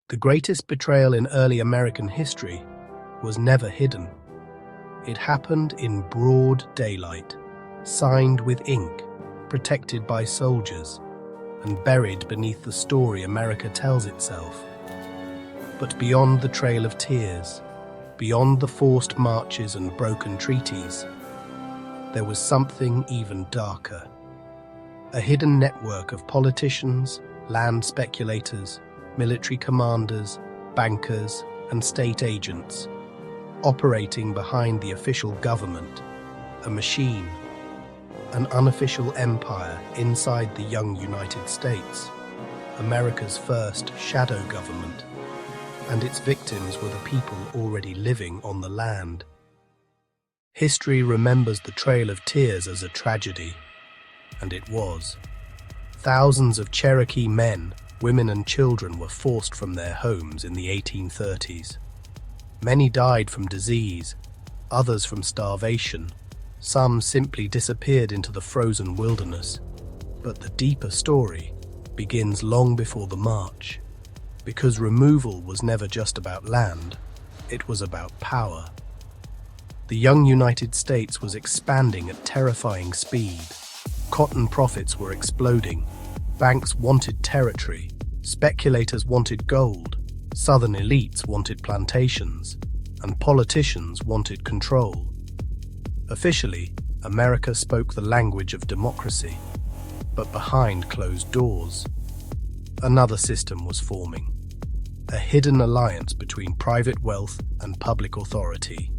The greatest betrayal in early American history was never hidden. It happened in broad daylight, signed with ink, protected by soldiers, and buried beneath the story America tells itself. But beyond the trail of tears, beyond the forced marches and broken treaties, there was something even darker. A hidden network of politicians, land speculators, military commanders, bankers, and state agents, operating behind the official government, a machine, an unofficial empire inside the young United States, America's first shadow government, and its victims were the people already living on the land. History remembers the Trail of Tears as a tragedy, and it was. Thousands of Cherokee men, women and children were forced from their homes in the 1830s. Many died from disease, others from starvation. Some simply disappeared into the frozen wilderness. But the deeper story begins long before the march, because removal was never just about land, it was about power. The young United States was expanding at terrifying speed. Cotton profits were exploding. Banks wanted territory. Speculators wanted gold. Southern elites wanted plantations. And politicians wanted control. Officially, America spoke the language of democracy. But behind closed doors, another system was forming. A hidden alliance between private wealth and public authority.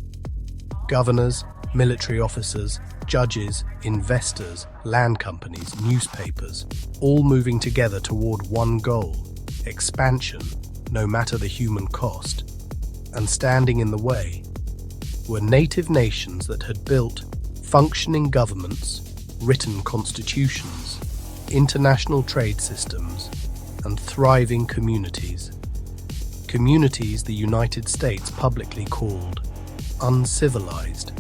Governors, military officers, judges, investors, land companies, newspapers, all moving together toward one goal: expansion, no matter the human cost. And standing in the way were native nations that had built functioning governments, written constitutions, international trade systems, and thriving communities. Communities the United States publicly called uncivilized,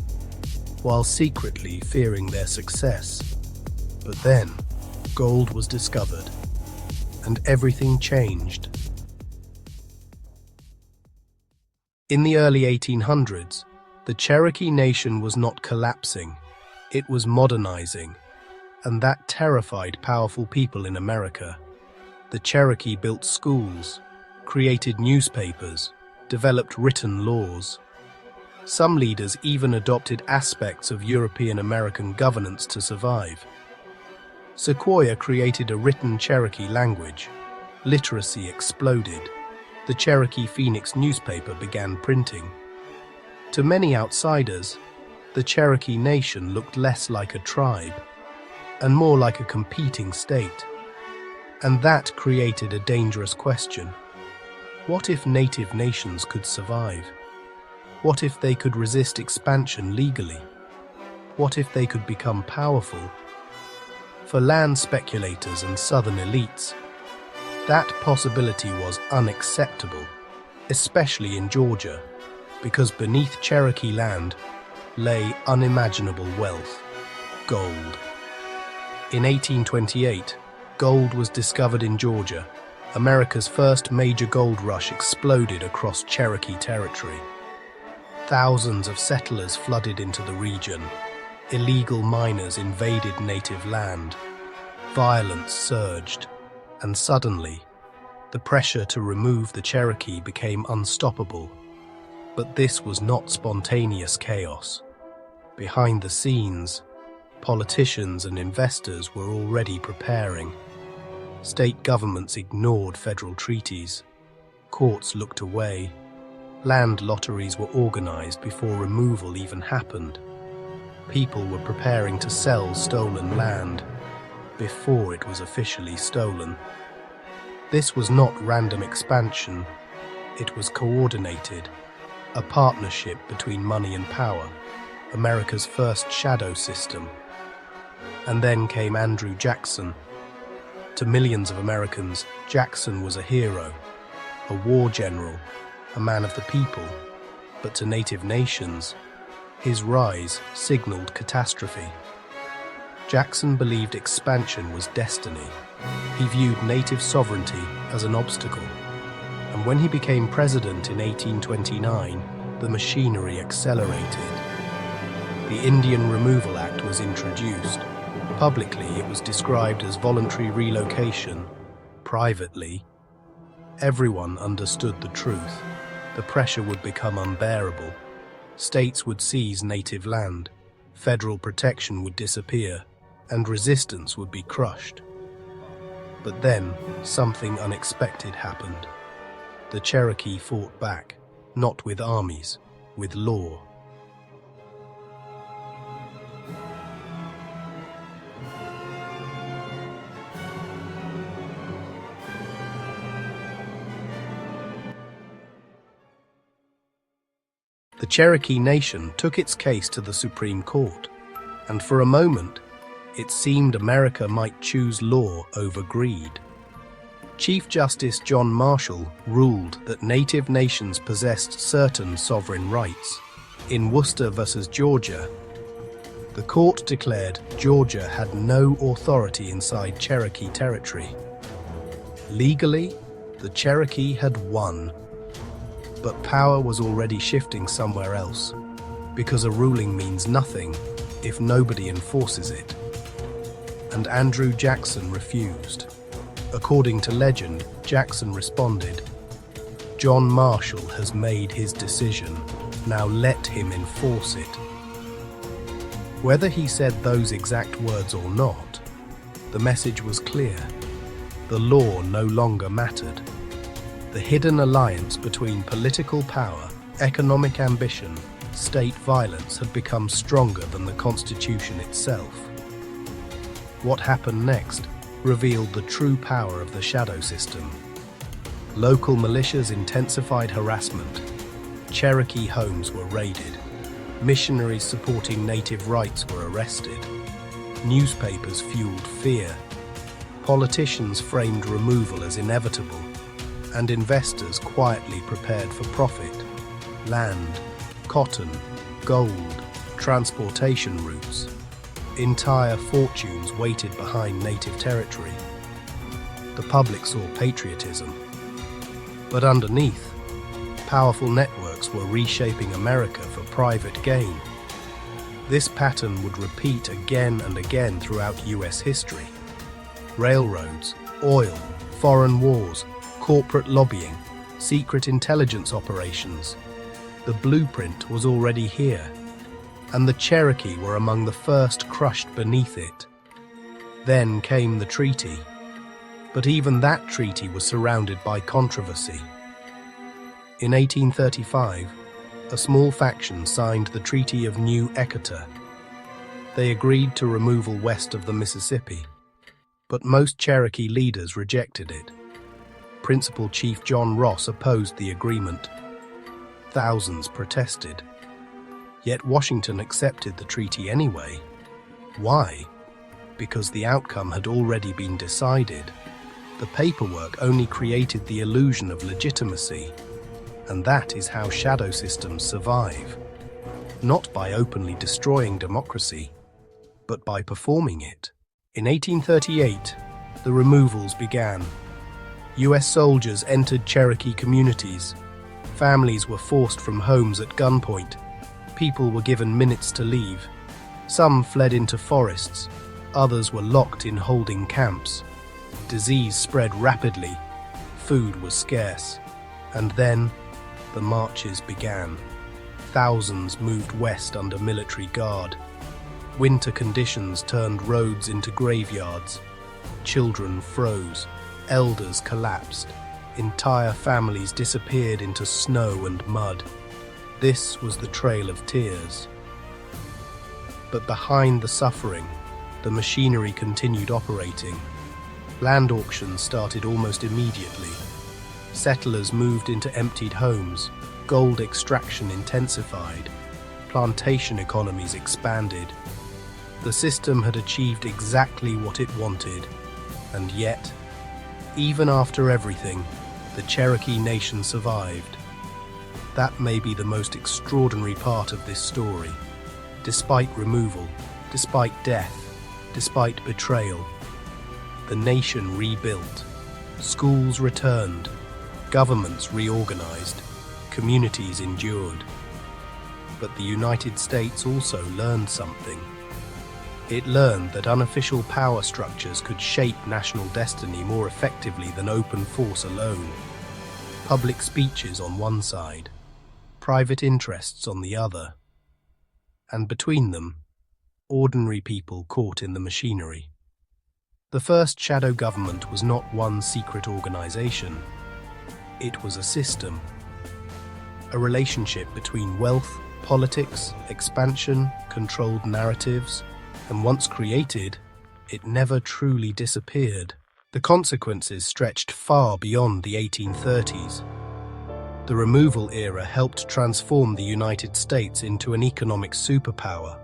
while secretly fearing their success. But then, gold was discovered, and everything changed. In the early 1800s, the Cherokee Nation was not collapsing, it was modernizing, and that terrified powerful people in America. The Cherokee built schools, created newspapers, developed written laws. Some leaders even adopted aspects of European American governance to survive. Sequoyah created a written Cherokee language. Literacy exploded. The Cherokee Phoenix newspaper began printing. To many outsiders, the Cherokee Nation looked less like a tribe and more like a competing state. And that created a dangerous question. What if native nations could survive? What if they could resist expansion legally? What if they could become powerful? For land speculators and southern elites, that possibility was unacceptable, especially in Georgia, because beneath Cherokee land lay unimaginable wealth: gold. In 1828, gold was discovered in Georgia. America's first major gold rush exploded across Cherokee territory. Thousands of settlers flooded into the region. Illegal miners invaded native land. Violence surged, and suddenly, the pressure to remove the Cherokee became unstoppable. But this was not spontaneous chaos. Behind the scenes, politicians and investors were already preparing. State governments ignored federal treaties. Courts looked away. Land lotteries were organized before removal even happened. People were preparing to sell stolen land before it was officially stolen. This was not random expansion. It was coordinated, a partnership between money and power, America's first shadow system. And then came Andrew Jackson. To millions of Americans, Jackson was a hero, a war general, a man of the people. But to native nations, his rise signaled catastrophe. Jackson believed expansion was destiny. He viewed native sovereignty as an obstacle. And when he became president in 1829, the machinery accelerated. The Indian Removal Act was introduced. Publicly, it was described as voluntary relocation. Privately, everyone understood the truth. The pressure would become unbearable. States would seize native land, federal protection would disappear, and resistance would be crushed. But then, something unexpected happened. The Cherokee fought back, not with armies, with law. The Cherokee Nation took its case to the Supreme Court, and for a moment, it seemed America might choose law over greed. Chief Justice John Marshall ruled that native nations possessed certain sovereign rights. In Worcester v. Georgia, the court declared Georgia had no authority inside Cherokee territory. Legally, the Cherokee had won. But power was already shifting somewhere else, because a ruling means nothing if nobody enforces it. And Andrew Jackson refused. According to legend, Jackson responded, "John Marshall has made his decision, now let him enforce it." Whether he said those exact words or not, the message was clear. The law no longer mattered. The hidden alliance between political power, economic ambition, state violence had become stronger than the Constitution itself. What happened next revealed the true power of the shadow system. Local militias intensified harassment. Cherokee homes were raided. Missionaries supporting native rights were arrested. Newspapers fueled fear. Politicians framed removal as inevitable. And investors quietly prepared for profit. Land, cotton, gold, transportation routes. Entire fortunes waited behind native territory. The public saw patriotism. But underneath, powerful networks were reshaping America for private gain. This pattern would repeat again and again throughout US history. Railroads, oil, foreign wars, corporate lobbying, secret intelligence operations. The blueprint was already here, and the Cherokee were among the first crushed beneath it. Then came the treaty, but even that treaty was surrounded by controversy. In 1835, a small faction signed the Treaty of New Exeter. They agreed to removal west of the Mississippi, but most Cherokee leaders rejected it. Principal Chief John Ross opposed the agreement. Thousands protested. Yet Washington accepted the treaty anyway. Why? Because the outcome had already been decided. The paperwork only created the illusion of legitimacy. And that is how shadow systems survive. Not by openly destroying democracy, but by performing it. In 1838, the removals began. US soldiers entered Cherokee communities. Families were forced from homes at gunpoint. People were given minutes to leave. Some fled into forests. Others were locked in holding camps. Disease spread rapidly. Food was scarce. And then, the marches began. Thousands moved west under military guard. Winter conditions turned roads into graveyards. Children froze. Elders collapsed. Entire families disappeared into snow and mud. This was the Trail of Tears. But behind the suffering, the machinery continued operating. Land auctions started almost immediately. Settlers moved into emptied homes. Gold extraction intensified. Plantation economies expanded. The system had achieved exactly what it wanted, and yet, even after everything, the Cherokee Nation survived. That may be the most extraordinary part of this story. Despite removal, despite death, despite betrayal, the nation rebuilt. Schools returned. Governments reorganized, communities endured. But the United States also learned something. It learned that unofficial power structures could shape national destiny more effectively than open force alone. Public speeches on one side, private interests on the other, and between them, ordinary people caught in the machinery. The first shadow government was not one secret organization. It was a system, a relationship between wealth, politics, expansion, controlled narratives, and once created, it never truly disappeared. The consequences stretched far beyond the 1830s. The removal era helped transform the United States into an economic superpower.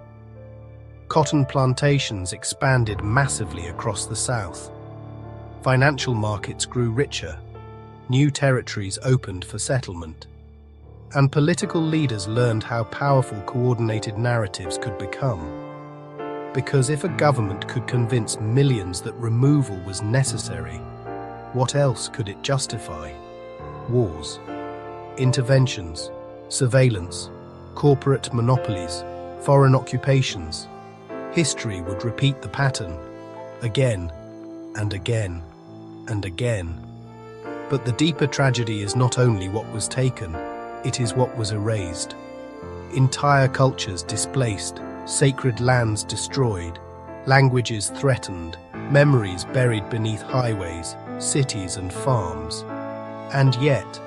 Cotton plantations expanded massively across the South. Financial markets grew richer. New territories opened for settlement. And political leaders learned how powerful coordinated narratives could become. Because if a government could convince millions that removal was necessary, what else could it justify? Wars, interventions, surveillance, corporate monopolies, foreign occupations. History would repeat the pattern, again and again and again. But the deeper tragedy is not only what was taken, it is what was erased. Entire cultures displaced, sacred lands destroyed, languages threatened, memories buried beneath highways, cities and farms. And yet,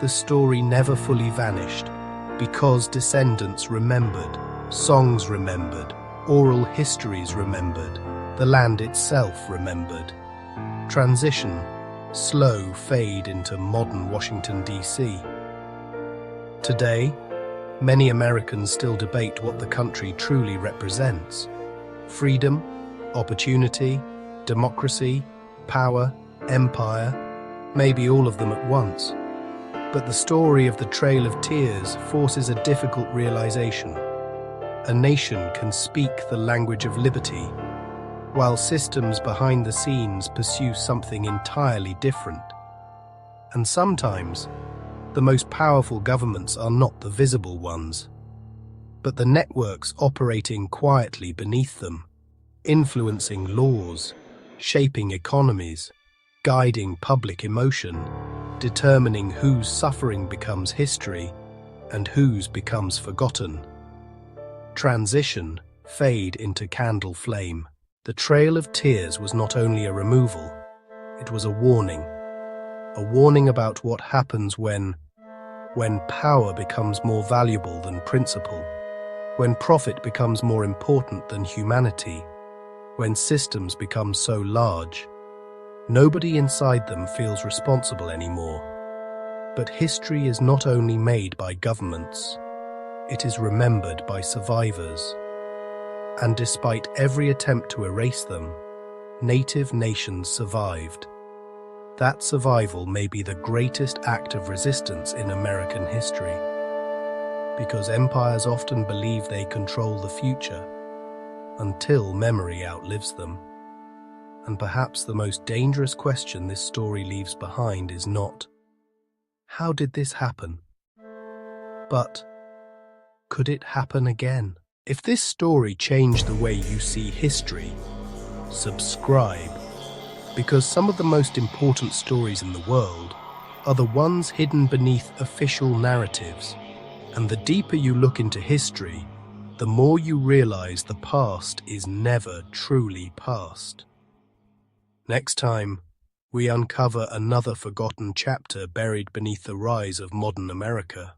the story never fully vanished, because descendants remembered, songs remembered, oral histories remembered, the land itself remembered. Transition, slow fade into modern Washington, D.C. Today, many Americans still debate what the country truly represents. Freedom, opportunity, democracy, power, empire, maybe all of them at once. But the story of the Trail of Tears forces a difficult realization. A nation can speak the language of liberty, while systems behind the scenes pursue something entirely different. And sometimes, the most powerful governments are not the visible ones, but the networks operating quietly beneath them, influencing laws, shaping economies, guiding public emotion, determining whose suffering becomes history and whose becomes forgotten. Transition, fade into candle flame. The Trail of Tears was not only a removal, it was a warning about what happens when power becomes more valuable than principle, when profit becomes more important than humanity, when systems become so large, nobody inside them feels responsible anymore. But history is not only made by governments, it is remembered by survivors. And despite every attempt to erase them, native nations survived. That survival may be the greatest act of resistance in American history, because empires often believe they control the future until memory outlives them. And perhaps the most dangerous question this story leaves behind is not, how did this happen? But, could it happen again? If this story changed the way you see history, subscribe, because some of the most important stories in the world are the ones hidden beneath official narratives. And the deeper you look into history, the more you realize the past is never truly past. Next time, we uncover another forgotten chapter buried beneath the rise of modern America.